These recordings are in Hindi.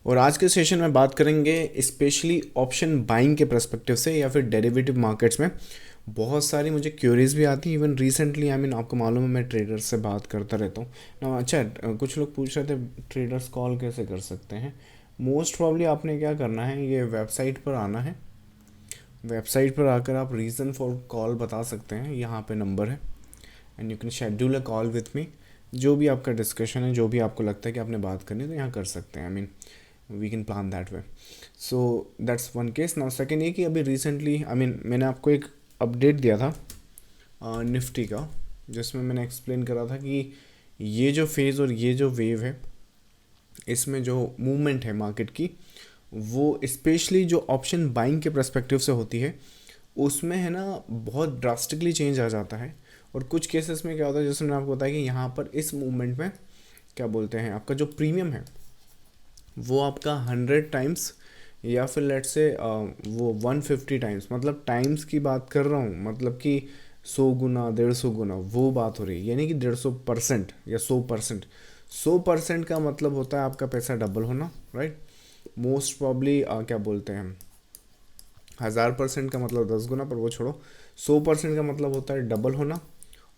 और आज के सेशन में बात करेंगे स्पेशली ऑप्शन बाइंग के पर्सपेक्टिव से या फिर डेरिवेटिव मार्केट्स में बहुत सारी मुझे क्यूरीज भी आती है। इवन रिसेंटली आपको मालूम है मैं ट्रेडर्स से बात करता रहता हूँ ना। अच्छा, कुछ लोग पूछ रहे थे ट्रेडर्स कॉल कैसे कर सकते हैं। मोस्ट प्रॉब्ली आपने क्या करना है, ये वेबसाइट पर आना है। वेबसाइट पर आकर आप रीज़न फॉर कॉल बता सकते हैं, यहाँ पे नंबर है and you can schedule a call with me. जो भी आपका डिस्कशन है, जो भी आपको लगता है कि आपने बात करनी है, तो यहाँ कर सकते हैं। We can plan that way. So that's one case. Now second ये कि अभी रिसेंटली मैंने आपको एक अपडेट दिया था निफ्टी का, जिसमें मैंने एक्सप्लेन करा था कि ये जो फेज़ और ये जो वेव है, इसमें जो मूवमेंट है मार्केट की, वो स्पेशली जो ऑप्शन बाइंग के पर्सपेक्टिव से होती है, उसमें है ना बहुत ड्रास्टिकली चेंज आ जाता है। और कुछ केसेस में क्या होता है, जैसे मैंने आपको बताया कि यहाँ पर इस मूवमेंट में क्या बोलते हैं, आपका जो प्रीमियम है वो आपका 100 टाइम्स या फिर लेट से वो 150 टाइम्स, मतलब टाइम्स की बात कर रहा हूँ, मतलब कि 100 गुना 150 गुना वो बात हो रही है। यानी कि 150% या 100%। 100% का मतलब होता है आपका पैसा डबल होना, राइट। मोस्ट प्रॉब्ली क्या बोलते हैं, 1000% का मतलब 10 गुना, पर वो छोड़ो। 100% का मतलब होता है डबल होना,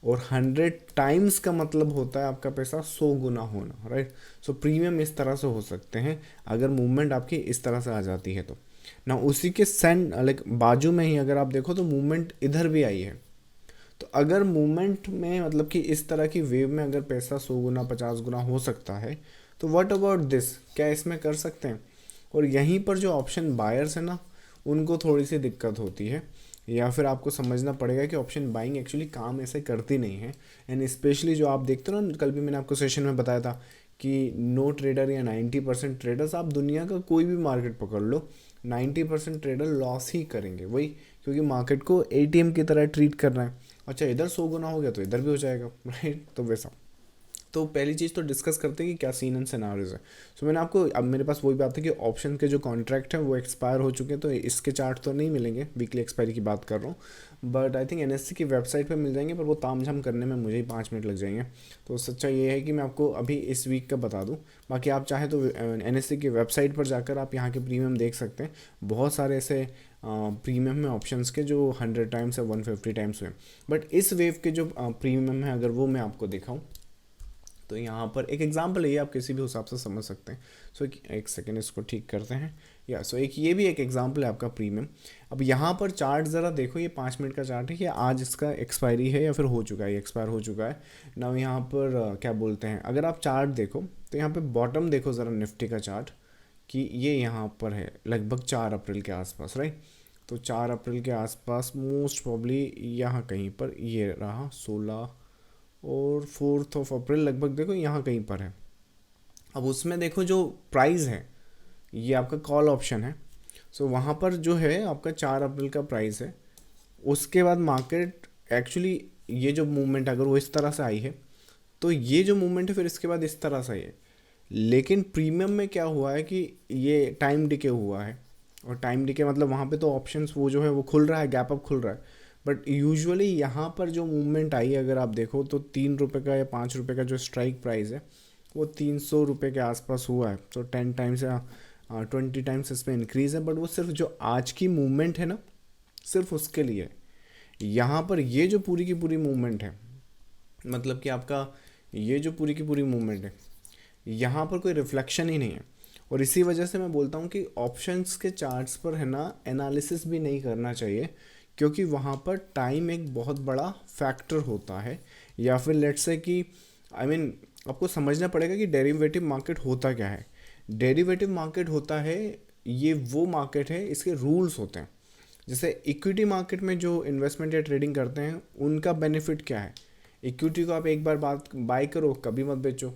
और 100 टाइम्स का मतलब होता है आपका पैसा 100 गुना होना, राइट। सो प्रीमियम इस तरह से हो सकते हैं अगर मूवमेंट आपकी इस तरह से आ जाती है तो। ना उसी के सेंड लाइक बाजू में ही अगर आप देखो तो मूवमेंट इधर भी आई है। तो अगर मूवमेंट में मतलब कि इस तरह की वेव में अगर पैसा 100 गुना 50 गुना हो सकता है, तो व्हाट अबाउट दिस, क्या इसमें कर सकते हैं। और यहीं पर जो ऑप्शन बायर्स है ना, उनको थोड़ी सी दिक्कत होती है, या फिर आपको समझना पड़ेगा कि ऑप्शन बाइंग एक्चुअली काम ऐसे करती नहीं है। एंड स्पेशली जो आप देखते हो ना, कल भी मैंने आपको सेशन में बताया था कि नो ट्रेडर या 90% ट्रेडर्स, आप दुनिया का कोई भी मार्केट पकड़ लो, 90% ट्रेडर लॉस ही करेंगे, वही क्योंकि मार्केट को एटीएम की तरह ट्रीट करना है। अच्छा, इधर 100 गुना हो गया तो इधर भी हो जाएगा, राइट। तो वैसा, तो पहली चीज़ तो डिस्कस करते हैं कि क्या सीन एंड सिनारियोज है। सो मैंने आपको, अब मेरे पास वही बात है कि ऑप्शन के जो कॉन्ट्रैक्ट हैं वो एक्सपायर हो चुके हैं, तो इसके चार्ट तो नहीं मिलेंगे, वीकली एक्सपायरी की बात कर रहा हूँ। बट आई थिंक एनएससी की वेबसाइट पे मिल जाएंगे, पर वो तामझाम करने में मुझे ही 5 मिनट लग जाएंगे। तो सच्चा ये है कि मैं आपको अभी इस वीक का बता दूँ। बाकी आप चाहें तो एनएससी की वेबसाइट पर जाकर आप यहाँ के प्रीमियम देख सकते हैं। बहुत सारे ऐसे प्रीमियम में ऑप्शंस के जो 100 टाइम्स या 150 टाइम्स हुए। बट इस वेव के जो प्रीमियम है, अगर वो मैं आपको दिखाऊँ, तो यहाँ पर एक एग्जांपल है, ये आप किसी भी हिसाब से समझ सकते हैं। सो एक सेकेंड इसको ठीक करते हैं। या सो एक ये भी एक एग्जांपल है आपका प्रीमियम। अब यहाँ पर चार्ट ज़रा देखो, ये 5 मिनट का चार्ट है कि आज इसका एक्सपायरी है या फिर हो चुका है, ये एक्सपायर हो चुका है ना। यहाँ पर क्या बोलते हैं, अगर आप चार्ट देखो तो यहाँ पर बॉटम देखो ज़रा निफ्टी का चार्ट, कि ये यहाँ पर है लगभग 4 अप्रैल के आसपास, राइट। तो 4 अप्रैल के आसपास मोस्ट प्रॉब्ली यहाँ कहीं पर ये रहा 16 और 4 अप्रैल लगभग देखो यहाँ कहीं पर है। अब उसमें देखो जो प्राइस है, ये आपका कॉल ऑप्शन है। सो वहाँ पर जो है आपका 4 अप्रैल का प्राइस है। उसके बाद मार्केट एक्चुअली, ये जो मूवमेंट अगर वो इस तरह से आई है, तो ये जो मूवमेंट है फिर इसके बाद इस तरह से आई है। लेकिन प्रीमियम में क्या हुआ है कि ये टाइम डिके हुआ है, और टाइम डिके मतलब वहाँ पे तो ऑप्शंस वो जो है वो खुल रहा है, गैप अप खुल रहा है। बट यूजुअली यहाँ पर जो मूवमेंट आई है, अगर आप देखो तो 3 रुपये का या 5 रुपये का जो स्ट्राइक प्राइस है, वो 300 रुपये के आसपास हुआ है। तो 10 टाइम्स या 20 टाइम्स इसमें इंक्रीज़ है। बट वो सिर्फ जो आज की मूवमेंट है ना, सिर्फ उसके लिए है। यहाँ पर ये जो पूरी की पूरी मूवमेंट है, मतलब कि आपका ये जो पूरी की पूरी मूवमेंट है, यहाँ पर कोई रिफ्लेक्शन ही नहीं है। और इसी वजह से मैं बोलता हूँ कि ऑप्शंस के चार्ट्स पर है ना एनालिसिस भी नहीं करना चाहिए, क्योंकि वहाँ पर टाइम एक बहुत बड़ा फैक्टर होता है। या फिर लेट्स से कि आपको समझना पड़ेगा कि डेरिवेटिव मार्केट होता क्या है। डेरिवेटिव मार्केट होता है, ये वो मार्केट है, इसके रूल्स होते हैं। जैसे इक्विटी मार्केट में जो इन्वेस्टमेंट या ट्रेडिंग करते हैं, उनका बेनिफिट क्या है। इक्विटी को आप एक बार बात बाय करो, कभी मत बेचो।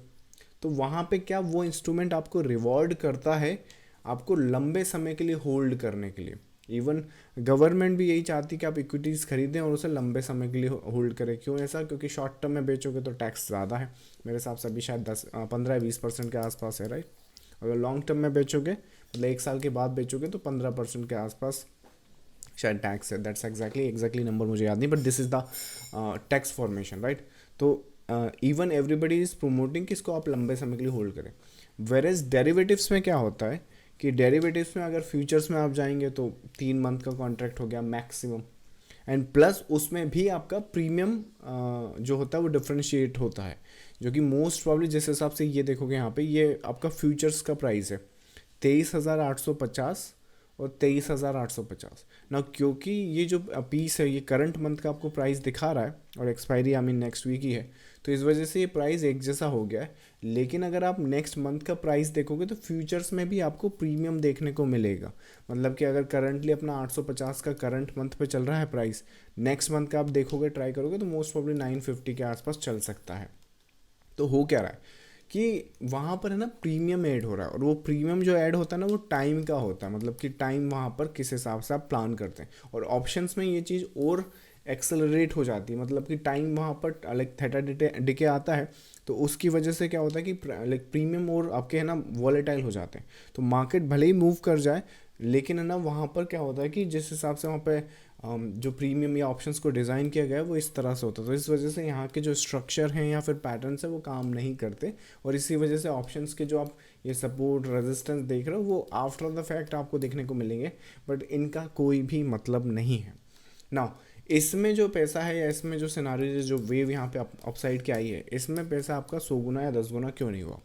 तो वहाँ पे क्या वो इंस्ट्रूमेंट आपको रिवॉर्ड करता है, आपको लंबे समय के लिए होल्ड करने के लिए। इवन गवर्नमेंट भी यही चाहती है कि आप इक्विटीज़ खरीदें और उसे लंबे समय के लिए होल्ड करें। क्यों ऐसा, क्योंकि शॉर्ट टर्म में बेचोगे तो टैक्स ज़्यादा है। मेरे हिसाब से अभी शायद 15-20% के आसपास है, राइट। अगर लॉन्ग टर्म में बेचोगे, मतलब 1 साल के बाद बेचोगे, तो 15% के आसपास शायद टैक्स है। दैट्स एग्जैक्टली नंबर मुझे याद नहीं, but this is the tax formation, right. तो इवन एवरीबडी इज़ प्रोमोटिंग कि इसको आप लंबे समय के लिए होल्ड करें। वेरेज डेरिवेटिव्स में क्या होता है कि डेरिवेटिव्स में अगर फ्यूचर्स में आप जाएंगे तो 3 मंथ का कॉन्ट्रैक्ट हो गया मैक्सिमम, एंड प्लस उसमें भी आपका प्रीमियम जो होता है वो डिफ्रेंशिएट होता है, जो कि मोस्ट प्रॉब्ली जिस हिसाब से ये देखोगे यहाँ पे ये आपका फ्यूचर्स का प्राइस है 23,850 और 23,850 ना, क्योंकि ये जो पीस है ये करंट मंथ का आपको प्राइस दिखा रहा है और expiry I mean next week ही है, तो इस वजह से ये प्राइस एक जैसा हो गया है। लेकिन अगर आप नेक्स्ट मंथ का प्राइस देखोगे तो फ्यूचर्स में भी आपको प्रीमियम देखने को मिलेगा। मतलब कि अगर करंटली अपना 850 का करंट मंथ पे चल रहा है प्राइस, नेक्स्ट मंथ का आप देखोगे ट्राई करोगे तो मोस्ट प्रॉब्ली 950 के आसपास चल सकता है। तो हो क्या रहा है कि वहाँ पर है ना प्रीमियम ऐड हो रहा है, और वो प्रीमियम जो ऐड होता है ना वो टाइम का होता है, मतलब कि टाइम वहाँ पर किस हिसाब से आप प्लान करते हैं। और ऑप्शंस में ये चीज़ और एक्सेलरेट हो जाती है, मतलब कि टाइम वहाँ पर लाइक थीटा डिके आता है, तो उसकी वजह से क्या होता है कि लाइक प्रीमियम और आपके है ना वॉलेटाइल हो जाते हैं। तो मार्केट भले ही मूव कर जाए, लेकिन है ना वहाँ पर क्या होता है कि जिस हिसाब से वहाँ पे जो प्रीमियम या ऑप्शंस को डिज़ाइन किया गया है वो इस तरह से होता है, तो इस वजह से यहाँ के जो स्ट्रक्चर हैं या फिर पैटर्न्स है वो काम नहीं करते, और इसी वजह से ऑप्शंस के जो आप ये सपोर्ट रेजिस्टेंस देख रहे हो वो आफ्टर द फैक्ट आपको देखने को मिलेंगे, बट इनका कोई भी मतलब नहीं है ना। इसमें जो पैसा है या इसमें जो सिनारियो जो वेव यहाँ पे अपसाइड की आई है, इसमें पैसा आपका 100 गुना या 10 गुना क्यों नहीं हुआ,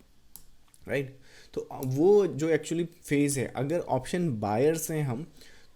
राइट। तो वो जो एक्चुअली फेज़ है, अगर ऑप्शन बायर्स हैं हम,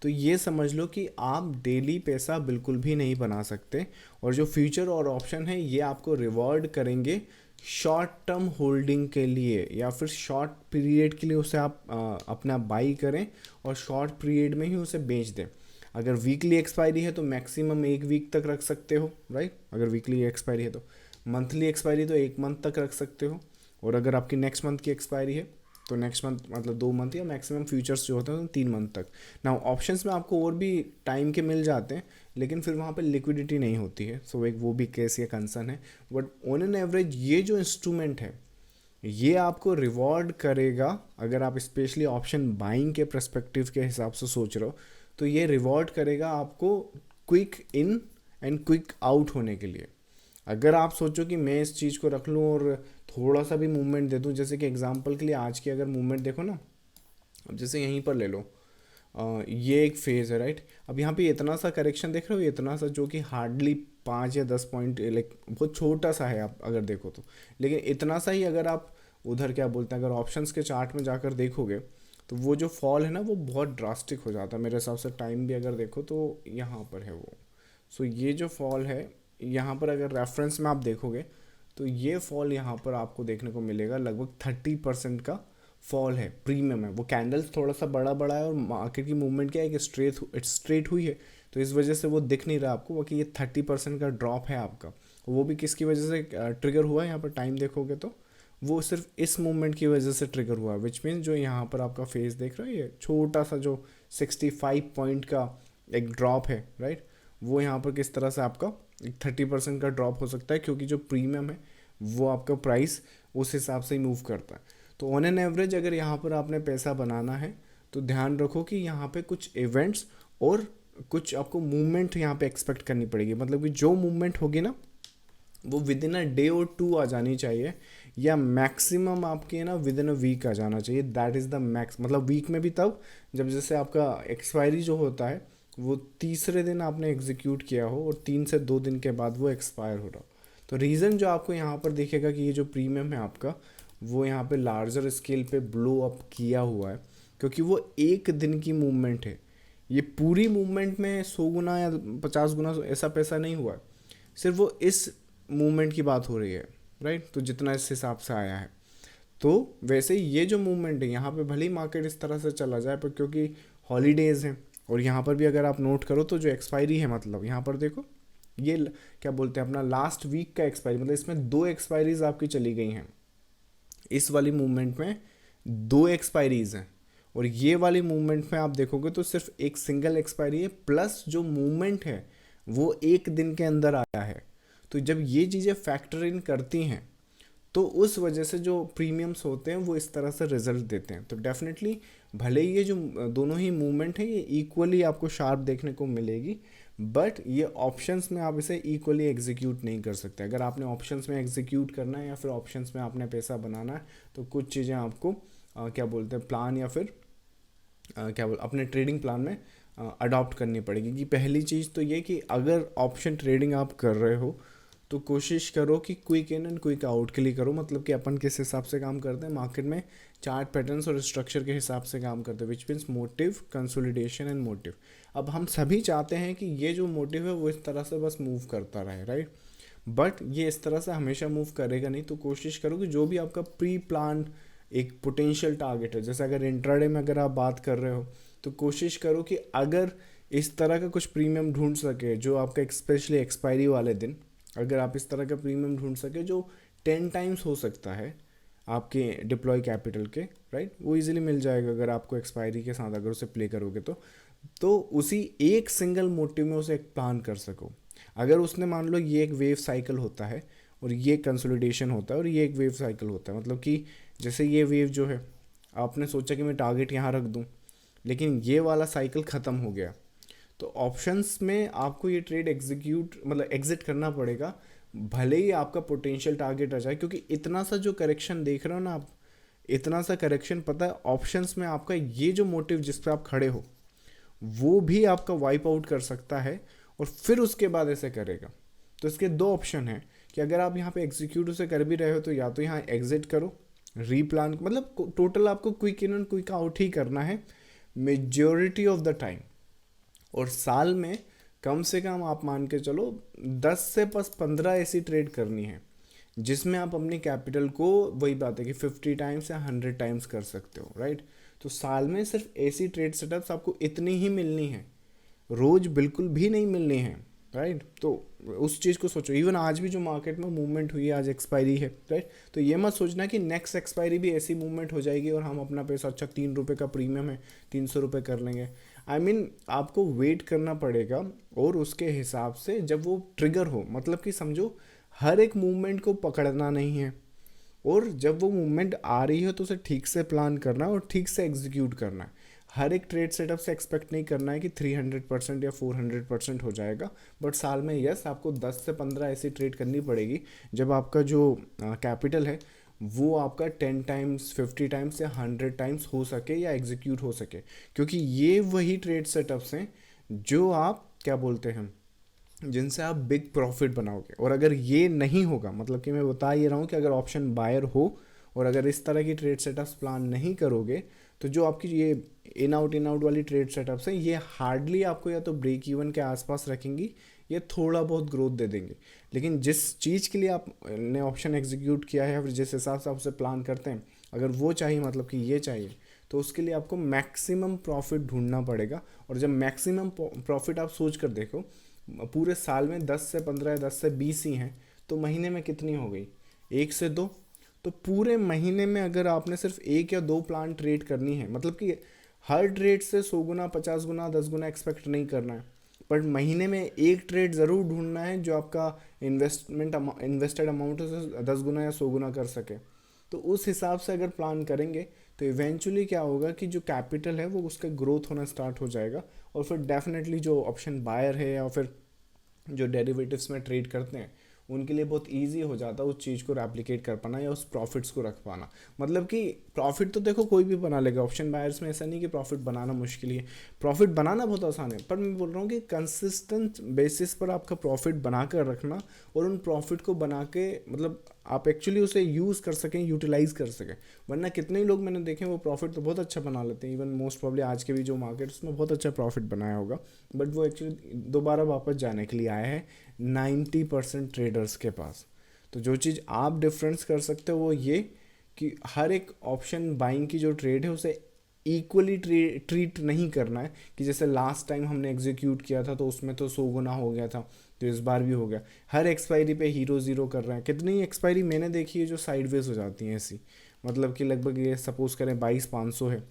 तो ये समझ लो कि आप डेली पैसा बिल्कुल भी नहीं बना सकते, और जो फ्यूचर और ऑप्शन है ये आपको रिवॉर्ड करेंगे शॉर्ट टर्म होल्डिंग के लिए, या फिर शॉर्ट पीरियड के लिए उसे आप अपना बाई करें और शॉर्ट पीरियड में ही उसे बेच दें। अगर वीकली एक्सपायरी है तो मैक्सिमम 1 वीक तक रख सकते हो, राइट। अगर वीकली एक्सपायरी है तो मंथली एक्सपायरी तो 1 मंथ तक रख सकते हो, और अगर आपकी नेक्स्ट मंथ की एक्सपायरी है तो नेक्स्ट मंथ मतलब 2 मंथ, या मैक्सिमम फ्यूचर्स जो होते हैं 3 मंथ तक। ना ऑप्शंस में आपको और भी टाइम के मिल जाते हैं, लेकिन फिर वहाँ पे लिक्विडिटी नहीं होती है, सो एक वो भी केस या कंसर्न है। बट ऑन एन एवरेज ये जो इंस्ट्रूमेंट है ये आपको रिवॉर्ड करेगा, अगर आप स्पेशली ऑप्शन बाइंग के पर्सपेक्टिव के हिसाब से सोच रहे हो तो ये रिवॉर्ड करेगा आपको quick in and quick out होने के लिए। अगर आप सोचो कि मैं इस चीज़ को रख लूँ और थोड़ा सा भी मूवमेंट दे दूँ, जैसे कि एग्जांपल के लिए आज की अगर मूवमेंट देखो ना, अब जैसे यहीं पर ले लो, ये एक फेज़ है, राइट। अब यहाँ पे इतना सा करेक्शन देख रहे हो, इतना सा जो कि हार्डली 5 या 10 पॉइंट लाइक बहुत छोटा सा है आप अगर देखो तो, लेकिन इतना सा ही अगर आप उधर क्या बोलते हैं अगर ऑप्शंस के चार्ट में जाकर देखोगे तो वो जो फॉल है ना वो बहुत ड्रास्टिक हो जाता है मेरे हिसाब से। टाइम भी अगर देखो तो यहाँ पर है वो, सो ये जो फॉल है यहाँ पर अगर रेफरेंस में आप देखोगे तो ये फॉल यहाँ पर आपको देखने को मिलेगा, लगभग 30% का फॉल है, प्रीमियम है। वो कैंडल्स थोड़ा सा बड़ा बड़ा है और मार्केट की मूवमेंट क्या है कि स्ट्रेट हुई है, तो इस वजह से वो दिख नहीं रहा आपको, बाकी ये 30% का ड्रॉप है आपका। वो भी किसकी वजह से ट्रिगर हुआ है, यहाँ पर टाइम देखोगे तो वो सिर्फ इस मूवमेंट की वजह से ट्रिगर हुआ है, विच मीन जो यहाँ पर आपका फेस देख रहे हो ये छोटा सा जो 65 पॉइंट का एक ड्रॉप है, राइट। वो यहाँ पर किस तरह से आपका एक 30% का ड्रॉप हो सकता है, क्योंकि जो प्रीमियम है वो आपका प्राइस उस हिसाब से ही मूव करता है। तो ऑन एन एवरेज अगर यहाँ पर आपने पैसा बनाना है तो ध्यान रखो कि यहाँ पे कुछ इवेंट्स और कुछ आपको मूवमेंट यहाँ पे एक्सपेक्ट करनी पड़ेगी, मतलब कि जो मूवमेंट होगी ना वो विद इन अ डे और 2 आ जानी चाहिए, या मैक्सिमम आपके ना विद इन अ वीक आ जाना चाहिए। दैट इज़ द मैक्स, मतलब वीक में भी तब जब जैसे आपका एक्सपायरी जो होता है वो तीसरे दिन आपने एग्जीक्यूट किया हो और 3 से 2 दिन के बाद वो एक्सपायर हो रहा हो। तो रीज़न जो आपको यहाँ पर दिखेगा कि ये जो प्रीमियम है आपका वो यहाँ पे लार्जर स्केल पे ब्लो अप किया हुआ है, क्योंकि वो एक दिन की मूवमेंट है। ये पूरी मूवमेंट में 100 गुना या 50 गुना ऐसा पैसा नहीं हुआ है, सिर्फ वो इस मूवमेंट की बात हो रही है, राइट। तो जितना इस हिसाब से आया है, तो वैसे ये जो मूवमेंट है यहाँ पे भले ही मार्केट इस तरह से चला जाए, पर क्योंकि हॉलीडेज़ हैं और यहाँ पर भी अगर आप नोट करो तो जो एक्सपायरी है, मतलब यहाँ पर देखो ये क्या बोलते हैं अपना लास्ट वीक का एक्सपायरी, मतलब इसमें 2 एक्सपायरीज आपकी चली गई हैं। इस वाली मूवमेंट में 2 एक्सपायरीज हैं, और ये वाली मूवमेंट में आप देखोगे तो सिर्फ एक सिंगल एक्सपायरी है, प्लस जो मूवमेंट है वो एक दिन के अंदर आया है। तो जब ये चीज़ें फैक्टर इन करती हैं तो उस वजह से जो प्रीमियम्स होते हैं वो इस तरह से रिजल्ट देते हैं। तो डेफिनेटली भले ही ये जो दोनों ही मूवमेंट है ये इक्वली आपको शार्प देखने को मिलेगी, बट ये ऑप्शंस में आप इसे इक्वली एग्जीक्यूट नहीं कर सकते। अगर आपने ऑप्शंस में एग्जीक्यूट करना है या फिर ऑप्शंस में आपने पैसा बनाना है तो कुछ चीज़ें आपको क्या बोलते हैं प्लान या फिर अपने ट्रेडिंग प्लान में अडॉप्ट करनी पड़ेगी। कि पहली चीज़ तो ये कि अगर ऑप्शन ट्रेडिंग आप कर रहे हो तो कोशिश करो कि quick in and quick out के लिए करो। मतलब कि अपन किस हिसाब से काम करते हैं मार्केट में, चार्ट पैटर्न्स और स्ट्रक्चर के हिसाब से काम करते हैं, which means motive, consolidation and motive. अब हम सभी चाहते हैं कि ये जो मोटिव है वो इस तरह से बस मूव करता रहे, राइट। बट ये इस तरह से हमेशा मूव करेगा नहीं। तो कोशिश करो कि जो भी आपका प्री प्लान एक पोटेंशियल टारगेट है, जैसे अगर इंट्राडे में अगर आप बात कर रहे हो तो कोशिश करो कि अगर इस तरह का कुछ प्रीमियम ढूंढ सके जो आपका स्पेशली एक्सपायरी वाले दिन, अगर आप इस तरह का प्रीमियम ढूंढ सके जो 10 टाइम्स हो सकता है आपके डिप्लॉय कैपिटल के, राइट, वो इजीली मिल जाएगा अगर आपको एक्सपायरी के साथ अगर उसे प्ले करोगे तो उसी एक सिंगल मोटिव में उसे एक प्लान कर सको। अगर उसने मान लो ये एक वेव साइकिल होता है और ये कंसोलिडेशन होता है और ये एक वेव साइकिल होता है, मतलब कि जैसे ये वेव जो है आपने सोचा कि मैं टारगेट यहाँ रख दूँ, लेकिन ये वाला साइकिल ख़त्म हो गया, तो ऑप्शंस में आपको ये ट्रेड एग्जिट करना पड़ेगा, भले ही आपका पोटेंशियल टारगेट आ जाए। क्योंकि इतना सा जो करेक्शन देख रहे हो ना आप, इतना सा करेक्शन पता है ऑप्शंस में आपका ये जो मोटिव जिस पे आप खड़े हो वो भी आपका वाइप आउट कर सकता है और फिर उसके बाद ऐसे करेगा। तो इसके दो ऑप्शन हैं कि अगर आप यहाँ पे एग्जीक्यूट उसे कर भी रहे हो तो या तो यहाँ एग्जिट करो, रीप्लान, मतलब टोटल आपको quick in and quick out ही करना है मेजॉरिटी ऑफ द टाइम। और साल में कम से कम आप मान के चलो 10 से बस 15 ऐसी ट्रेड करनी है जिसमें आप अपनी कैपिटल को, वही बात है कि 50 टाइम्स या 100 टाइम्स कर सकते हो, राइट। तो साल में सिर्फ ऐसी ट्रेड सेटअप्स आपको इतनी ही मिलनी है, रोज बिल्कुल भी नहीं मिलनी है, राइट। तो उस चीज़ को सोचो। इवन आज भी जो मार्केट में मूवमेंट हुई है, आज एक्सपायरी है, राइट, तो ये मत सोचना कि नेक्स्ट एक्सपायरी भी ऐसी मूवमेंट हो जाएगी और हम अपना पैसा, अच्छा 3 रुपये का प्रीमियम है 300 रुपये कर लेंगे। आई मीन आपको वेट करना पड़ेगा और उसके हिसाब से जब वो ट्रिगर हो, मतलब कि समझो हर एक मूवमेंट को पकड़ना नहीं है, और जब वो मूवमेंट आ रही है तो उसे ठीक से प्लान करना है और ठीक से एग्जीक्यूट करना है। हर एक ट्रेड सेटअप से एक्सपेक्ट नहीं करना है कि 300% या 400% हो जाएगा, बट साल में यस आपको 10 से 15 ऐसी ट्रेड करनी पड़ेगी जब आपका जो कैपिटल है वो आपका 10 टाइम्स, 50 टाइम्स या 100 टाइम्स हो सके या एग्जीक्यूट हो सके। क्योंकि ये वही ट्रेड सेटअप्स हैं जो आप क्या बोलते हैं, जिनसे आप बिग प्रॉफिट बनाओगे। और अगर ये नहीं होगा, मतलब कि मैं बता ये रहा हूँ कि अगर ऑप्शन बायर हो और अगर इस तरह की ट्रेड सेटअप्स प्लान नहीं करोगे तो जो आपकी ये इन आउट वाली ट्रेड सेटअप्स हैं ये हार्डली आपको या तो ब्रेक इवन के आसपास रखेंगी या थोड़ा बहुत ग्रोथ दे देंगे। लेकिन जिस चीज़ के लिए आपने ऑप्शन एग्जीक्यूट किया है, फिर जिस हिसाब से आप उसे प्लान करते हैं, अगर वो चाहिए, मतलब कि ये चाहिए, तो उसके लिए आपको मैक्सिमम प्रॉफिट ढूंढना पड़ेगा। और जब मैक्सिमम प्रॉफिट आप सोच कर देखो, पूरे साल में 10 से 15 या 10 से 20 ही हैं, तो महीने में कितनी हो गई, 1 से 2। तो पूरे महीने में अगर आपने सिर्फ 1 या 2 प्लान ट्रेड करनी है, मतलब कि हर ट्रेड से 100 गुना, 50 गुना, 10 गुना एक्सपेक्ट नहीं करना है, बट महीने में एक ट्रेड ज़रूर ढूंढना है जो आपका इन्वेस्टेड अमाउंट है 10 गुना या 100 गुना कर सके। तो उस हिसाब से अगर प्लान करेंगे तो इवेंचुअली क्या होगा कि जो कैपिटल है वो उसका ग्रोथ होना स्टार्ट हो जाएगा, और फिर डेफिनेटली जो ऑप्शन बायर है या फिर जो डेरिवेटिव्स में ट्रेड करते हैं उनके लिए बहुत इजी हो जाता है उस चीज़ को रेप्लिकेट कर पाना या उस प्रॉफिट्स को रख पाना। मतलब कि प्रॉफिट तो देखो कोई भी बना लेगा, ऑप्शन बायर्स में ऐसा नहीं कि प्रॉफिट बनाना मुश्किल है, प्रॉफिट बनाना बहुत आसान है। पर मैं बोल रहा हूँ कि कंसिस्टेंट बेसिस पर आपका प्रॉफिट बना कर रखना और उन प्रॉफिट को बना के, मतलब आप एक्चुअली उसे यूज़ कर सकें, यूटिलाइज़ कर सकें। वरना कितने ही लोग मैंने देखे वो प्रॉफिट तो बहुत अच्छा बना लेते हैं, इवन मोस्ट प्रॉब्ली आज के भी जो मार्केट उसमें बहुत अच्छा प्रॉफिट बनाया होगा, बट वो एक्चुअली दोबारा वापस जाने के लिए आए हैं 90% ट्रेडर्स के पास। तो जो चीज़ आप डिफरेंस कर सकते हो वो ये कि हर एक ऑप्शन बाइंग की जो ट्रेड है उसे इक्वली ट्रीट नहीं करना है कि जैसे लास्ट टाइम हमने एग्जीक्यूट किया था तो उसमें तो 100 गुना हो गया था, तो इस बार भी हो गया। हर एक्सपायरी पे हीरो ज़ीरो कर रहे हैं। कितनी एक्सपायरी मैंने देखी है जो साइडवेज हो जाती हैं ऐसी, मतलब कि लगभग ये सपोज़ करें 22,500 है,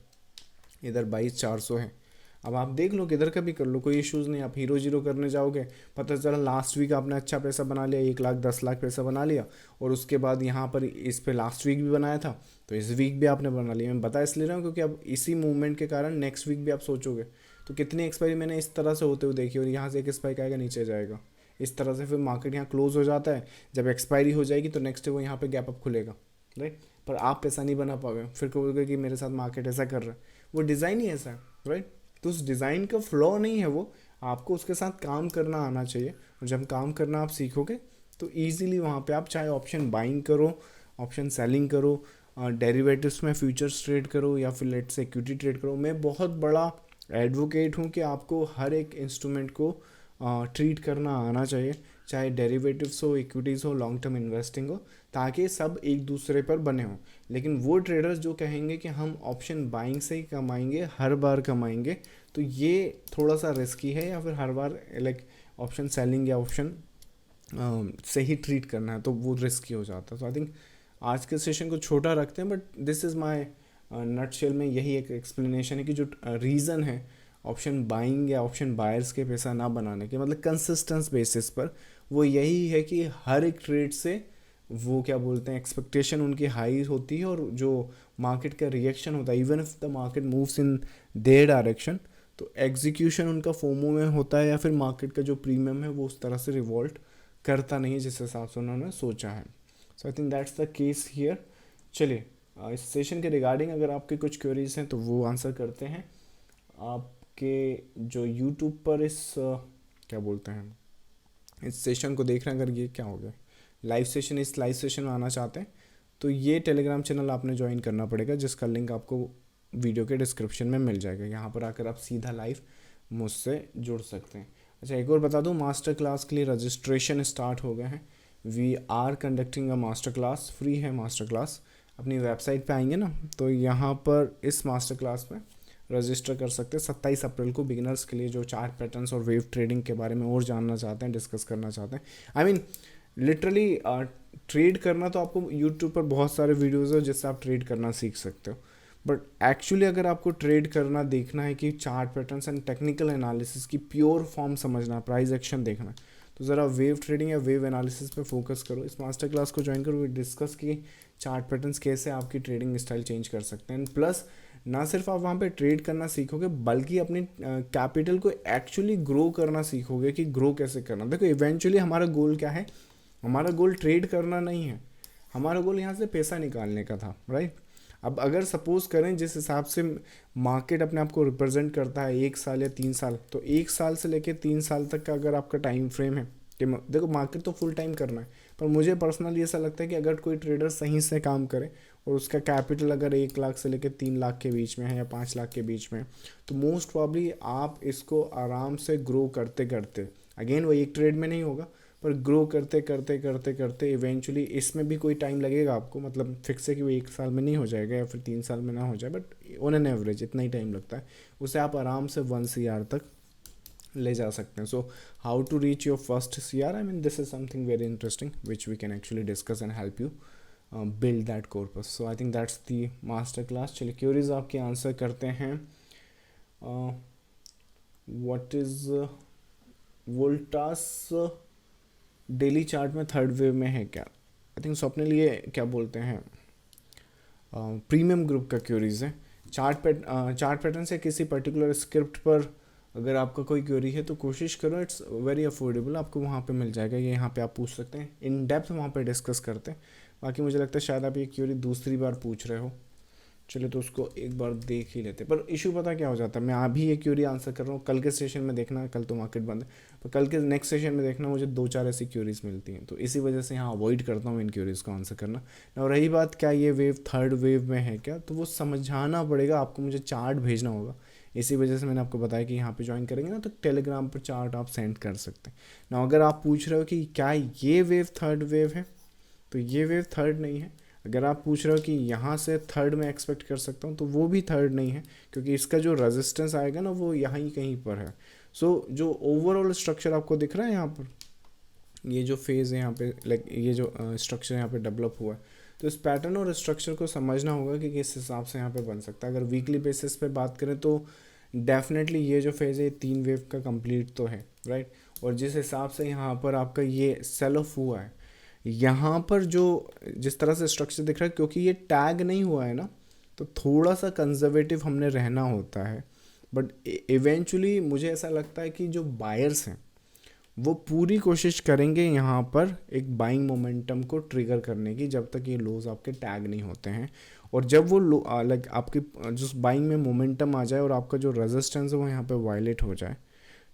इधर 22,400 है, अब आप देख लो, किधर का भी कर लो, कोई इश्यूज़ नहीं। आप हीरो जीरो करने जाओगे, पता चला लास्ट वीक आपने अच्छा पैसा बना लिया, 1 लाख 10 लाख पैसा बना लिया, और उसके बाद यहाँ पर इस पे लास्ट वीक भी बनाया था तो इस वीक भी आपने बना लिया। मैं बता इसलिए रहा हूँ क्योंकि अब इसी मूवमेंट के कारण नेक्स्ट वीक भी आप सोचोगे। तो कितनी एक्सपायरी मैंने इस तरह से होते हुए देखी, और यहाँ से एक स्पाइक आएगा, नीचे जाएगा, इस तरह से फिर मार्केट यहाँ क्लोज हो जाता है। जब एक्सपायरी हो जाएगी तो नेक्स्ट वो यहाँ पे गैप अप खुलेगा, राइट। पर आप पैसा नहीं बना पाओगे, फिर कहोगे कि मेरे साथ मार्केट ऐसा कर रहा है। वो डिज़ाइन ही ऐसा है, राइट। तो उस डिज़ाइन का फ्लॉ नहीं है वो, आपको उसके साथ काम करना आना चाहिए। और जब काम करना आप सीखोगे तो ईजिली वहाँ पे आप चाहे ऑप्शन बाइंग करो, ऑप्शन सेलिंग करो, डेरिवेटिव्स में फ्यूचर्स ट्रेड करो, या फिर लेट्स से इक्विटी ट्रेड करो। मैं बहुत बड़ा एडवोकेट हूँ कि आपको हर एक इंस्ट्रूमेंट को ट्रीट करना आना चाहिए, चाहे डेरिवेटिव्स हो, इक्विटीज़ हो, लॉन्ग टर्म इन्वेस्टिंग हो, ताकि सब एक दूसरे पर बने हों। लेकिन वो ट्रेडर्स जो कहेंगे कि हम ऑप्शन बाइंग से ही कमाएंगे, हर बार कमाएंगे, तो ये थोड़ा सा रिस्की है। या फिर हर बार लाइक ऑप्शन सेलिंग या ऑप्शन से ही ट्रीट करना है, तो वो रिस्की हो जाता है। तो आई थिंक आज के सेशन को छोटा रखते हैं, but this is my nutshell में यही एक एक्सप्लेनेशन है कि जो रीज़न है ऑप्शन बाइंग या ऑप्शन बायर्स के पैसा ना बनाने के, मतलब कंसिस्टेंस बेसिस पर, वो यही है कि हर एक ट्रेड से वो क्या बोलते हैं, एक्सपेक्टेशन उनकी हाई होती है, और जो मार्केट का रिएक्शन होता है, even if the market moves in their direction, तो एग्जीक्यूशन उनका फोमो में होता है, या फिर मार्केट का जो प्रीमियम है वो उस तरह से रिवॉल्ट करता नहीं है जिस हिसाब से उन्होंने सोचा है। So I think that's the case here. चलिए इस सेशन के रिगार्डिंग अगर आपके कुछ क्वेरीज हैं तो वो आंसर करते हैं। आपके जो यूट्यूब पर इस क्या बोलते हैं, इस सेशन को देख रहे हैं, अगर ये क्या हो गया लाइव सेशन, इस लाइव सेशन में आना चाहते हैं तो ये टेलीग्राम चैनल आपने ज्वाइन करना पड़ेगा, जिसका लिंक आपको वीडियो के डिस्क्रिप्शन में मिल जाएगा। यहाँ पर आकर आप सीधा लाइव मुझसे जुड़ सकते हैं। अच्छा, एक और बता दूँ, मास्टर क्लास के लिए रजिस्ट्रेशन स्टार्ट हो गए हैं। We are conducting a master class, free है मास्टर क्लास। अपनी वेबसाइट पे आएंगे ना, तो यहाँ पर इस मास्टर क्लास में रजिस्टर कर सकते हैं 27 अप्रैल को, बिगिनर्स के लिए जो चार्ट पैटर्न्स और वेव ट्रेडिंग के बारे में और जानना चाहते हैं, डिस्कस करना चाहते हैं। आई मीन लिटरली ट्रेड करना तो आपको यूट्यूब पर बहुत सारे वीडियोज़ है जिससे आप ट्रेड करना सीख सकते हो, बट एक्चुअली अगर आपको ट्रेड करना देखना है कि chart patterns and technical analysis की प्योर फॉर्म समझना, प्राइस एक्शन देखना है, तो ज़रा वेव ट्रेडिंग या वेव एनालिसिस पे फोकस करो। इस मास्टर क्लास को ज्वाइन करो, डिस्कस की चार्ट पैटर्न्स कैसे आपकी ट्रेडिंग स्टाइल चेंज कर सकते हैं। प्लस ना सिर्फ आप वहाँ पे ट्रेड करना सीखोगे, बल्कि अपनी कैपिटल को एक्चुअली ग्रो करना सीखोगे कि ग्रो कैसे करना। देखो इवेंचुअली हमारा गोल क्या है, हमारा गोल ट्रेड करना नहीं है, हमारा गोल यहाँ से पैसा निकालने का था, राइट। अब अगर सपोज करें जिस हिसाब से मार्केट अपने आप को रिप्रेजेंट करता है 1 साल या 3 साल, तो 1 साल से लेकर 3 साल तक का अगर आपका टाइम फ्रेम है कि देखो मार्केट तो फुल टाइम करना है, पर मुझे पर्सनली ऐसा लगता है कि अगर कोई ट्रेडर सही से काम करे और उसका कैपिटल अगर 1 लाख से लेकर 3 लाख के बीच में है या 5 लाख के बीच में है, तो मोस्ट प्रॉब्ली आप इसको आराम से ग्रो करते करते, अगेन वो एक ट्रेड में नहीं होगा, पर ग्रो करते करते करते करते इवेंचुअली इसमें भी कोई टाइम लगेगा आपको, मतलब फिक्स है कि वो 1 साल में नहीं हो जाएगा या फिर 3 साल में ना हो जाए, बट ऑन एन एवरेज इतना ही टाइम लगता है, उसे आप आराम से 1 CR तक ले जा सकते हैं। So how to reach your first CR, I mean this is something very interesting which we can actually discuss and help you build that corpus. So I think that's the master class. चलिए क्यूरीज आपके आंसर करते हैं। What is Voltas daily chart में थर्ड वेव में है क्या? आई थिंक स्वप्निल ये क्या बोलते हैं, प्रीमियम ग्रुप का क्यूरीज है। चार्ट पैटर्न से किसी पर्टिकुलर स्क्रिप्ट पर अगर आपका कोई क्वेरी है तो कोशिश करो, इट्स वेरी अफोर्डेबल, आपको वहाँ पे मिल जाएगा, ये यहाँ पे आप पूछ सकते हैं, इन डेप्थ वहाँ पे डिस्कस करते हैं। बाकी मुझे लगता है शायद आप ये क्वेरी दूसरी बार पूछ रहे हो, चलिए तो उसको एक बार देख ही लेते। पर इशू पता क्या हो जाता है, मैं अभी ये क्यूरी आंसर कर रहा हूँ, कल के सेशन में देखना, कल तो मार्केट बंद है, पर कल के नेक्स्ट सेशन में देखना मुझे 2-4 ऐसी क्यूरीज मिलती हैं, तो इसी वजह से यहाँ अवॉइड करता हूँ इन क्यूरीज को आंसर करना। और रही बात क्या ये वेव थर्ड वेव में है क्या, तो वो समझाना पड़ेगा आपको, मुझे चार्ट भेजना होगा, इसी वजह से मैंने आपको बताया कि यहाँ पे ज्वाइन करेंगे ना तो टेलीग्राम पर चार्ट आप सेंड कर सकते हैं ना। अगर आप पूछ रहे हो कि क्या ये वेव थर्ड वेव है, तो ये वेव थर्ड नहीं है। अगर आप पूछ रहे हो कि यहाँ से थर्ड में एक्सपेक्ट कर सकता हूँ, तो वो भी थर्ड नहीं है, क्योंकि इसका जो रेजिस्टेंस आएगा ना वो यहाँ ही कहीं पर है। सो जो ओवरऑल स्ट्रक्चर आपको दिख रहा है यहाँ पर, ये जो फेज़ है यहाँ पे, लाइक ये जो स्ट्रक्चर यहाँ पे डेवलप हुआ है, तो इस पैटर्न और स्ट्रक्चर को समझना होगा कि किस हिसाब से यहाँ पे बन सकता है। अगर वीकली बेसिस पे बात करें तो डेफिनेटली ये जो फेज़ है 3 वेव का कंप्लीट तो है, राइट। और जिस हिसाब से यहाँ पर आपका ये सेल ऑफ हुआ है, यहाँ पर जो जिस तरह से स्ट्रक्चर दिख रहा है, क्योंकि ये टैग नहीं हुआ है ना, तो थोड़ा सा कंजर्वेटिव हमने रहना होता है। बट इवेंचुअली मुझे ऐसा लगता है कि जो बायर्स हैं वो पूरी कोशिश करेंगे यहाँ पर एक बाइंग मोमेंटम को ट्रिगर करने की, जब तक ये लोज आपके टैग नहीं होते हैं। और जब वो लाइक आपकी जो बाइंग में मोमेंटम आ जाए और आपका जो रेजिस्टेंस है वो यहाँ पे वायलेट हो जाए,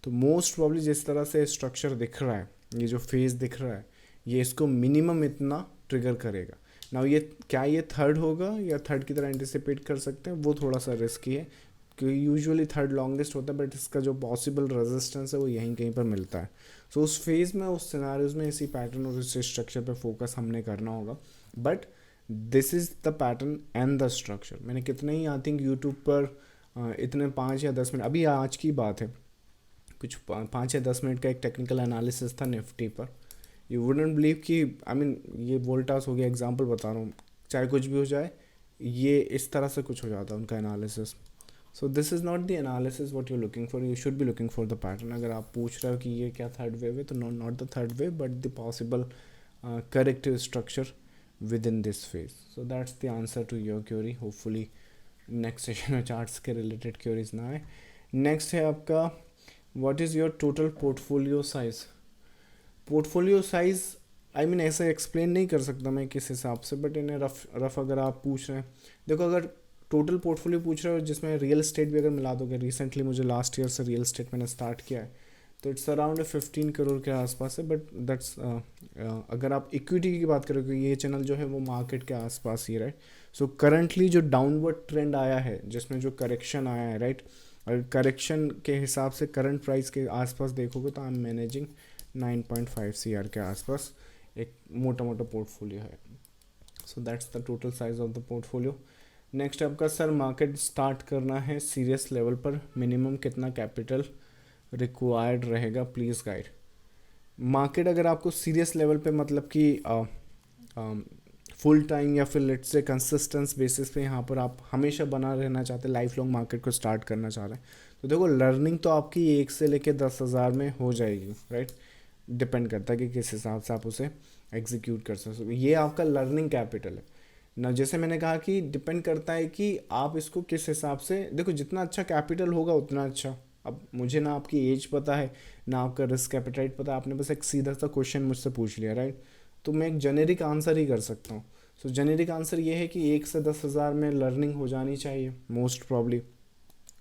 तो मोस्ट प्रॉब्ली जिस तरह से स्ट्रक्चर दिख रहा है, ये जो फेज दिख रहा है, ये इसको मिनिमम इतना ट्रिगर करेगा। ना ये क्या ये थर्ड होगा या थर्ड की तरह एंटिसिपेट कर सकते हैं, वो थोड़ा सा रिस्की है, क्योंकि यूजुअली थर्ड लॉन्गेस्ट होता है, बट इसका जो पॉसिबल रेजिस्टेंस है वो यहीं कहीं पर मिलता है। सो उस फेज़ में, उस सिनारियोज में इसी पैटर्न और इस स्ट्रक्चर पे फोकस हमने करना होगा। But this is the pattern and the structure. मैंने कितने ही आई थिंक यूट्यूब पर इतने 5 या 10 मिनट, अभी आज की बात है, कुछ 5 या 10 मिनट का एक टेक्निकल एनालिसिस था निफ्टी पर। यू वुडंट बिलीव कि आई मीन ये वोल्टास हो गया, एग्जांपल बता रहा हूँ, चाहे कुछ भी हो जाए, ये इस तरह से कुछ हो जाता है उनका analysis. So this is not the analysis what you looking for, you should be looking for the pattern. अगर आप पूछ रहे हो कि ये क्या थर्ड वेव है, तो not the third wave but the possible corrective structure within this phase. So that's the answer to your query. Hopefully next session में चार्ट्स के रिलेटेड क्यूरीज ना आए। नेक्स्ट है आपका, what is your total portfolio size. Portfolio size I mean ऐसे एक्सप्लेन नहीं कर सकता मैं किस हिसाब से, बट इन्हें रफ अगर आप पूछ रहे हैं, देखो अगर टोटल पोर्टफोलियो पूछ रहे हो जिसमें रियल एस्टेट भी अगर मिला दोगे, रिसेंटली मुझे लास्ट ईयर से रियल एस्टेट मैंने स्टार्ट किया है, तो इट्स अराउंड 15 करोड़ के आसपास है। बट दैट्स अगर आप इक्विटी की बात करोगे, ये चैनल जो है वो मार्केट के आसपास ही, राइट। सो करंटली जो डाउनवर्ड ट्रेंड आया है, जिसमें जो करेक्शन आया है, राइट, और करेक्शन के हिसाब से करंट प्राइस के आसपास देखोगे तो आई एम मैनेजिंग 9.5 CR के आसपास एक मोटा मोटा पोर्टफोलियो है। So that's the total size of the portfolio. Next आपका, सर मार्केट स्टार्ट करना है सीरियस लेवल पर, मिनिमम कितना कैपिटल रिक्वायर्ड रहेगा, प्लीज़ गाइड। मार्केट अगर आपको सीरियस लेवल पे मतलब कि फुल टाइम या फिर लेट्स से कंसिस्टेंस बेसिस पे यहाँ पर आप हमेशा बना रहना चाहते हैं, लाइफ लॉन्ग मार्केट को स्टार्ट करना चाह रहे हैं, तो देखो लर्निंग तो आपकी 1 से लेके 10,000 में हो जाएगी, राइट। डिपेंड करता है कि किस हिसाब से आप उसे एग्जीक्यूट कर सकते। ये आपका लर्निंग कैपिटल है ना। जैसे मैंने कहा कि डिपेंड करता है कि आप इसको किस हिसाब से, देखो जितना अच्छा कैपिटल होगा उतना अच्छा। अब मुझे ना आपकी एज पता है ना आपका रिस्क एपेटाइट पता है, आपने बस एक सीधा सा क्वेश्चन मुझसे पूछ लिया, राइट, तो मैं एक जेनेरिक आंसर ही कर सकता हूँ। सो जेनेरिक आंसर ये है कि 1 से 10,000 में लर्निंग हो जानी चाहिए मोस्ट प्रॉब्ली।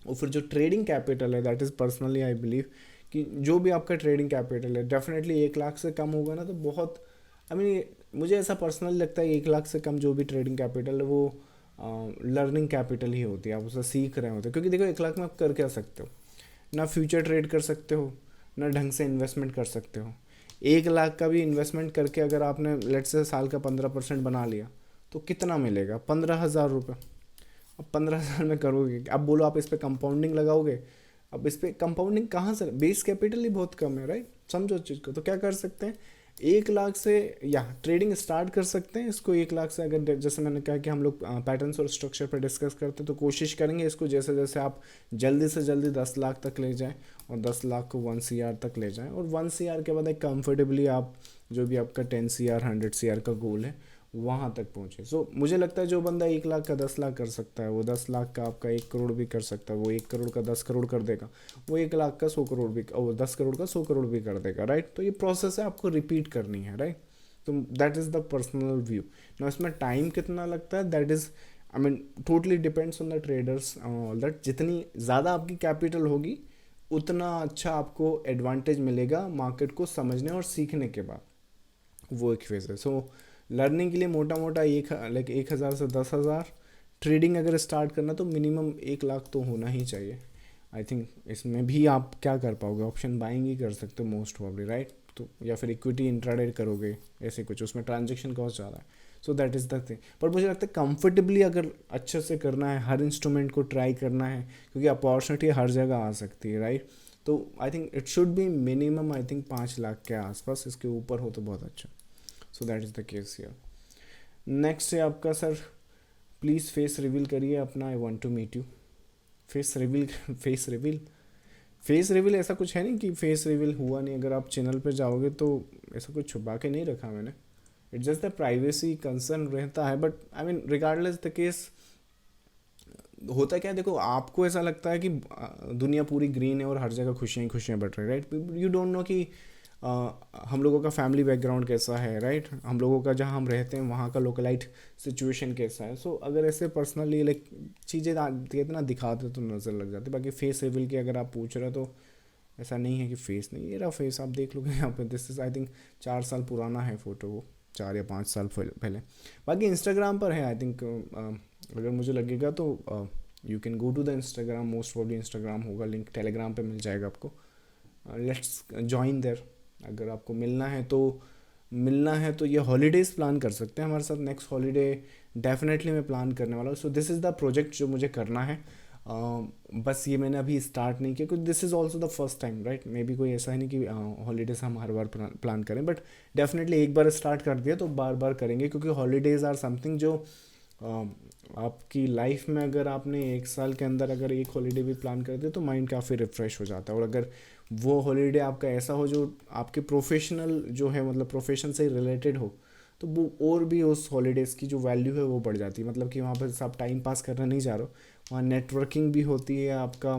और फिर जो ट्रेडिंग कैपिटल है, that is personally I believe कि जो भी आपका ट्रेडिंग कैपिटल है, डेफिनेटली 1 लाख से कम होगा ना तो बहुत, आई मीन मुझे ऐसा पर्सनली लगता है 1 लाख से कम जो भी ट्रेडिंग कैपिटल है वो लर्निंग कैपिटल ही होती है, आप उसे सीख रहे होते हैं। क्योंकि देखो 1 लाख में आप कर क्या सकते हो, ना फ्यूचर ट्रेड कर सकते हो, ना ढंग से इन्वेस्टमेंट कर सकते हो। 1 लाख का भी इन्वेस्टमेंट करके अगर आपने लेट से साल का 15% बना लिया तो कितना मिलेगा, 15,000 रुपये। अब 15,000 में करोगे, अब बोलो आप इस पर कंपाउंडिंग लगाओगे, अब इस पर कंपाउंडिंग कहाँ से, बेस कैपिटल ही बहुत कम है, राइट। समझो चीज़ को, तो क्या कर सकते हैं, 1 लाख से या ट्रेडिंग स्टार्ट कर सकते हैं इसको 1 लाख से। अगर जैसे मैंने कहा कि हम लोग पैटर्न्स और स्ट्रक्चर पर डिस्कस करते हैं, तो कोशिश करेंगे इसको जैसे जैसे आप जल्दी से जल्दी 10 लाख तक ले जाएं और 10 लाख को 1 CR तक ले जाएं, और 1 CR के बाद एक कंफर्टेबली आप जो भी आपका 10 CR 100 CR का गोल है वहाँ तक पहुँचे। सो मुझे लगता है जो बंदा 1 लाख का 10 लाख कर सकता है, वो 10 लाख का आपका 1 करोड़ भी कर सकता है, वो 1 करोड़ का 10 करोड़ कर देगा, वो 1 लाख का 100 करोड़ भी, और 10 करोड़ का 100 करोड़ भी कर देगा, राइट। तो ये प्रोसेस है, आपको रिपीट करनी है, राइट। तो that is the personal view ना। इसमें टाइम कितना लगता है, that is I mean totally depends on the traders all that. जितनी ज़्यादा आपकी कैपिटल होगी उतना अच्छा आपको एडवांटेज मिलेगा मार्केट को समझने और सीखने के बाद, वो एक फेज़ है। सो लर्निंग के लिए मोटा मोटा 1,000 से 10,000, ट्रेडिंग अगर स्टार्ट करना तो मिनिमम 1 लाख तो होना ही चाहिए। आई थिंक इसमें भी आप क्या कर पाओगे, ऑप्शन बाइंग ही कर सकते हो मोस्ट प्रॉब्ली, राइट। तो या फिर इक्विटी इंट्राडे करोगे, ऐसे कुछ, उसमें ट्रांजेक्शन कॉस्ट ज़्यादा है। सो दैट इज़ द थिंग। पर मुझे लगता है कंफर्टेबली अगर अच्छे से करना है, हर इंस्ट्रूमेंट को ट्राई करना है, क्योंकि अपॉर्चुनिटी हर जगह आ सकती है, राइट। तो I think it should be minimum I think 5 lakh के आसपास, इसके ऊपर हो तो बहुत अच्छा। So that is the case here. Next है आपका, सर प्लीज़ फेस रिवील करिए अपना, I want to meet you. Face reveal face reveal face reveal ऐसा कुछ है नहीं कि फेस रिवील हुआ नहीं। अगर आप चैनल पे जाओगे तो ऐसा कुछ छुपा के नहीं रखा मैंने। It's just the privacy concern रहता है, but I mean regardless the case होता क्या है, देखो आपको ऐसा लगता है कि दुनिया पूरी ग्रीन है और हर जगह खुशियाँ ही खुशियाँ बट रही, राइट। यू डोंट नो कि हम लोगों का फैमिली बैकग्राउंड कैसा है, राइट। हम लोगों का जहाँ हम रहते हैं वहाँ का लोकलाइट सिचुएशन कैसा है। सो अगर ऐसे पर्सनली लाइक चीज़ें कितना दिखाते तो नज़र लग जाती। बाकी फेस रिवील की अगर आप पूछ रहे हो तो ऐसा नहीं है कि फेस नहीं, ये रहा फेस, आप देख लोगे यहाँ पे। दिस इज़ आई थिंक 4 साल पुराना है फ़ोटो वो, 4 या 5 साल पहले। बाकी इंस्टाग्राम पर है आई थिंक। अगर मुझे लगेगा तो you can go to the Instagram, most probably Instagram होगा, लिंक टेलीग्राम पे मिल जाएगा आपको। Let's join there. अगर आपको मिलना है तो ये हॉलीडेज़ प्लान कर सकते हैं हमारे साथ। नेक्स्ट हॉलीडे डेफिनेटली मैं प्लान करने वाला हूँ। So this is the project जो मुझे करना है। बस ये मैंने अभी स्टार्ट नहीं किया, क्योंकि this is also the first time, right. May be कोई ऐसा है नहीं कि हॉलीडेज़ हम हर बार प्लान करें, बट डेफिनेटली एक बार स्टार्ट कर दिया तो बार बार करेंगे, क्योंकि हॉलीडेज़ आर समथिंग जो आपकी लाइफ में, अगर आपने 1 साल के अंदर अगर एक हॉलीडे भी प्लान कर दिया तो माइंड काफ़ी रिफ़्रेश हो जाता है। और अगर वो हॉलीडे आपका ऐसा हो जो आपके प्रोफेशनल जो है, मतलब प्रोफेशन से रिलेटेड हो, तो वो और भी उस हॉलीडेज़ की जो वैल्यू है वो बढ़ जाती है। मतलब कि वहाँ पर आप टाइम पास करने नहीं जा रहे हो, वहाँ नेटवर्किंग भी होती है, आपका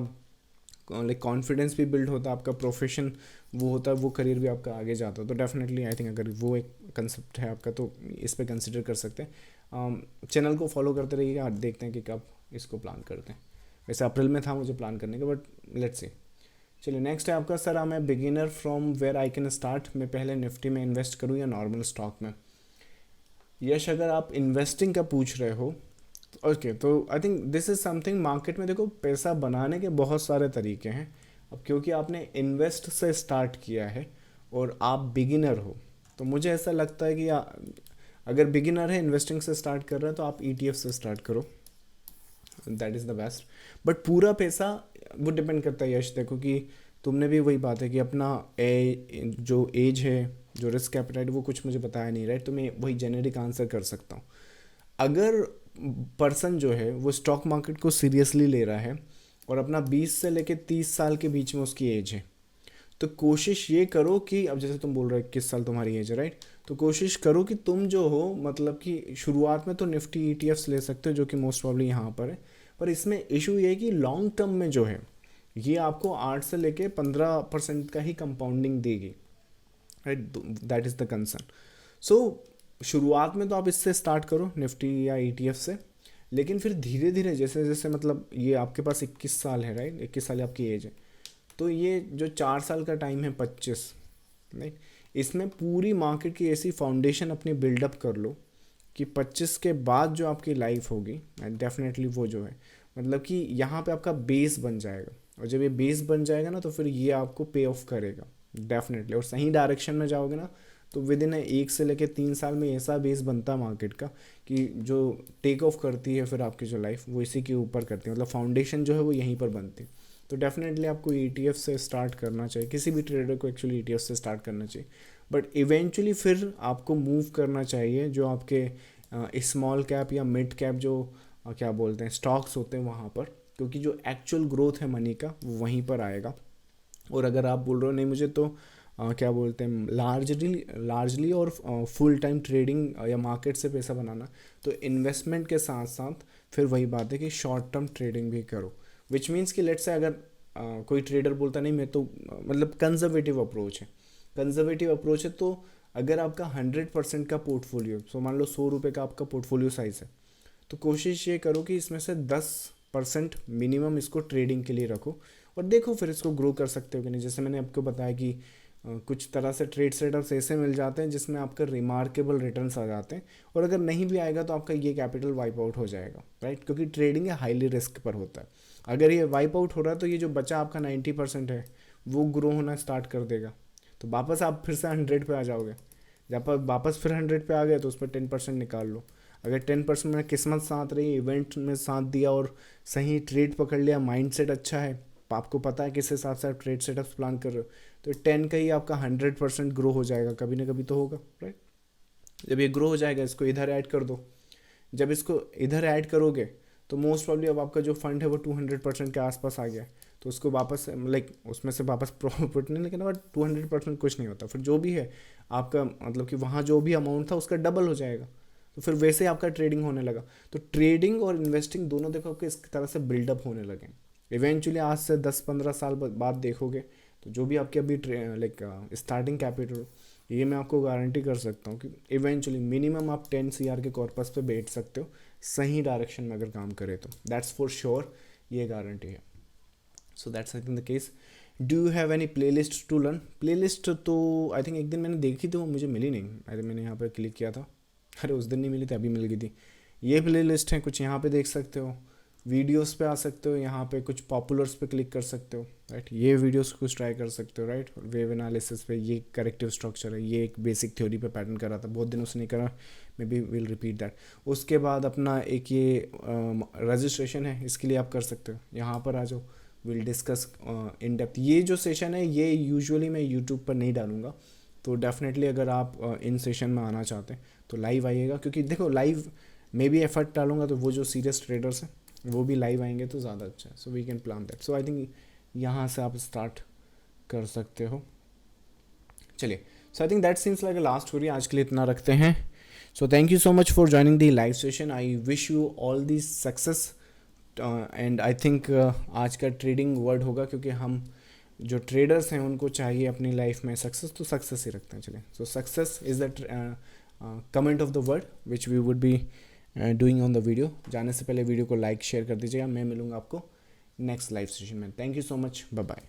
लाइक कॉन्फिडेंस भी बिल्ड होता है, आपका प्रोफेशन वो होता है, वो करियर भी आपका आगे जाता है। तो डेफिनेटली आई थिंक अगर वो एक कंसेप्ट है आपका तो इस पे कंसिडर कर सकते हैं। चैनल को फॉलो करते रहिएगा, देखते हैं कि कब इसको प्लान करते हैं। वैसे अप्रैल में था मुझे प्लान करने का, बट लेट्स सी। चलिए नेक्स्ट है आपका, सर मैं beginner from where I can start. मैं पहले निफ्टी में इन्वेस्ट करूँ या नॉर्मल स्टॉक में? यश, अगर आप इन्वेस्टिंग का पूछ रहे हो, ओके, तो I think this is something. Market में देखो पैसा बनाने के बहुत सारे तरीके हैं। अब क्योंकि आपने इन्वेस्ट से स्टार्ट किया है और आप बिगिनर हो, तो मुझे ऐसा लगता है कि अगर बिगिनर है, इन्वेस्टिंग से स्टार्ट कर रहे हैं, तो आप ETF से स्टार्ट करो, that is the best. But पूरा पैसा वो डिपेंड करता है यश, देखो कि तुमने भी वही बात है कि अपना जो एज है, जो रिस्क कैपिटल, वो कुछ मुझे बताया नहीं, राइट। तो मैं वही जेनेरिक आंसर कर सकता हूँ। अगर पर्सन जो है वो स्टॉक मार्केट को सीरियसली ले रहा है और अपना 20 से लेके 30 साल के बीच में उसकी एज है, तो कोशिश ये करो कि, अब जैसे तुम बोल रहे हो 21 साल तुम्हारी एज है, राइट। तो कोशिश करो कि तुम जो हो, मतलब कि शुरुआत में तो निफ्टी ETFs ले सकते हो, जो कि मोस्ट प्रॉब्ली यहाँ पर है। पर इसमें इशू ये है कि लॉन्ग टर्म में जो है ये आपको 8 से लेके 15% का ही कंपाउंडिंग देगी, right. That is the concern. So शुरुआत में तो आप इससे स्टार्ट करो, निफ्टी या ETF से। लेकिन फिर धीरे धीरे जैसे जैसे, मतलब ये आपके पास 21 साल है, राइट, 21 साल आपकी एज है, तो ये जो 4 साल का टाइम है, 25, राइट, इसमें पूरी मार्केट की ऐसी फाउंडेशन अपनी बिल्डअप कर लो कि 25 के बाद जो आपकी लाइफ होगी, डेफिनेटली वो जो है, मतलब कि यहाँ पे आपका बेस बन जाएगा। और जब ये बेस बन जाएगा ना, तो फिर ये आपको पे ऑफ करेगा डेफिनेटली। और सही डायरेक्शन में जाओगे ना, तो विद इन 1 से लेके 3 साल में ऐसा बेस बनता है मार्केट का कि जो टेक ऑफ करती है फिर आपकी जो लाइफ, वो इसी के ऊपर करती है। मतलब फाउंडेशन जो है वो यहीं पर बनती है। तो डेफिनेटली आपको ETF से स्टार्ट करना चाहिए, किसी भी ट्रेडर को एक्चुअली ETF से स्टार्ट करना चाहिए। बट इवेंचुअली फिर आपको मूव करना चाहिए जो आपके स्मॉल कैप या मिड कैप जो क्या बोलते हैं स्टॉक्स होते हैं वहाँ पर, क्योंकि जो एक्चुअल ग्रोथ है मनी का वो वहीं पर आएगा। और अगर आप बोल रहे हो नहीं मुझे तो क्या बोलते हैं लार्जली और फुल टाइम ट्रेडिंग या मार्केट से पैसा बनाना, तो इन्वेस्टमेंट के साथ साथ फिर वही बात है कि शॉर्ट टर्म ट्रेडिंग भी करो। विच मीन्स कि लेट्स से अगर कोई ट्रेडर बोलता नहीं मैं तो मतलब कंजर्वेटिव अप्रोच है, तो अगर आपका 100% का पोर्टफोलियो, सो मान लो 100 रुपये का आपका पोर्टफोलियो साइज़ है, तो कोशिश ये करो कि इसमें से 10% मिनिमम इसको ट्रेडिंग के लिए रखो और देखो फिर इसको ग्रो कर सकते हो कि नहीं। जैसे मैंने आपको बताया कि कुछ तरह से ट्रेड सेटअप्स ऐसे मिल जाते हैं जिसमें आपका रिमार्केबल रिटर्न्स आ जाते हैं, और अगर नहीं भी आएगा तो आपका ये कैपिटल वाइप आउट हो जाएगा, राइट, क्योंकि ट्रेडिंग है हाईली रिस्क पर होता है। अगर ये वाइप आउट हो रहा है तो ये जो बचा आपका 90% है वो ग्रो होना स्टार्ट कर देगा, तो वापस आप फिर से 100 पे आ जाओगे। जब आप वापस फिर 100 पे आ गए तो उस पर 10% निकाल लो। अगर 10% में किस्मत साथ रही, इवेंट में साथ दिया और सही ट्रेड पकड़ लिया, माइंडसेट अच्छा है, आपको पता है किस हिसाब से आप ट्रेड सेटअप्स प्लान कर रहे हो, तो 10 का ही आपका 100% ग्रो हो जाएगा, कभी ना कभी तो होगा, राइट। जब ये ग्रो हो जाएगा इसको इधर ऐड कर दो। जब इसको इधर ऐड करोगे तो मोस्ट प्रॉब्ली अब आपका जो फंड है वो 200% के आसपास आ गया है, तो उसको वापस लाइक उसमें से वापस प्रॉफिट नहीं, लेकिन बट 200% कुछ नहीं होता, फिर जो भी है आपका मतलब कि वहाँ जो भी अमाउंट था उसका डबल हो जाएगा, तो फिर वैसे ही आपका ट्रेडिंग होने लगा। तो ट्रेडिंग और इन्वेस्टिंग दोनों देखो कि इस तरह से बिल्डअप होने लगे। इवेंचुअली आज से 10-15 साल बाद देखोगे तो जो भी आपके अभी लाइक स्टार्टिंग कैपिटल, ये मैं आपको गारंटी कर सकता हूँ कि इवेंचुअली मिनिमम आप 10 CR के कॉर्पस पे बैठ सकते हो, सही डायरेक्शन में अगर काम करें तो। दैट्स फॉर श्योर, ये गारंटी है। So that's I think the case. Do you have any playlist to learn? Playlist तो आई थिंक एक दिन मैंने देखी थी, वो मुझे मिली नहीं। अरे मैंने यहाँ पर क्लिक किया था, अरे उस दिन नहीं मिली थी, अभी मिल गई थी। ये प्ले लिस्ट है, कुछ यहाँ पे देख सकते हो, वीडियोस पे आ सकते हो, यहाँ पे कुछ पॉपुलर्स पे क्लिक कर सकते हो, राइट। ये वीडियोस कुछ ट्राई कर सकते हो, राइट। वेव एनालिसिस पे ये करेक्टिव स्ट्रक्चर है, ये एक बेसिक थ्योरी पे पैटर्न कर रहा था, बहुत दिनों से नहीं करा, may be will repeat that. उसके बाद अपना एक ये रजिस्ट्रेशन है, इसके लिए आप कर सकते हो, यहाँ पर आ जाओ, विल डिस्कस इन डेप्थ। ये जो सेशन है ये यूजुअली मैं यूट्यूब पर नहीं डालूंगा, तो डेफिनेटली अगर आप इन सेशन में आना चाहते हैं तो लाइव आइएगा, क्योंकि देखो लाइव में भी एफर्ट डालूंगा तो वो जो सीरियस ट्रेडर्स हैं वो भी लाइव आएंगे तो ज़्यादा अच्छा है। So we can plan that. So I think यहाँ से आप स्टार्ट कर सकते हो। चलिए, so I think that seems like a last story, आज के लिए इतना रखते हैं। So thank you so much for joining the live session. I wish you all the success and I think आज का ट्रेडिंग वर्ड होगा, क्योंकि हम जो ट्रेडर्स हैं उनको चाहिए अपनी लाइफ में सक्सेस, तो सक्सेस ही रखते हैं। चलिए, so success is the comment of the word which we would be doing on the video. जाने से पहले वीडियो को लाइक शेयर कर दीजिएगा। मैं मिलूंगा आपको नेक्स्ट लाइव सेशन में। Thank you so much, bye bye.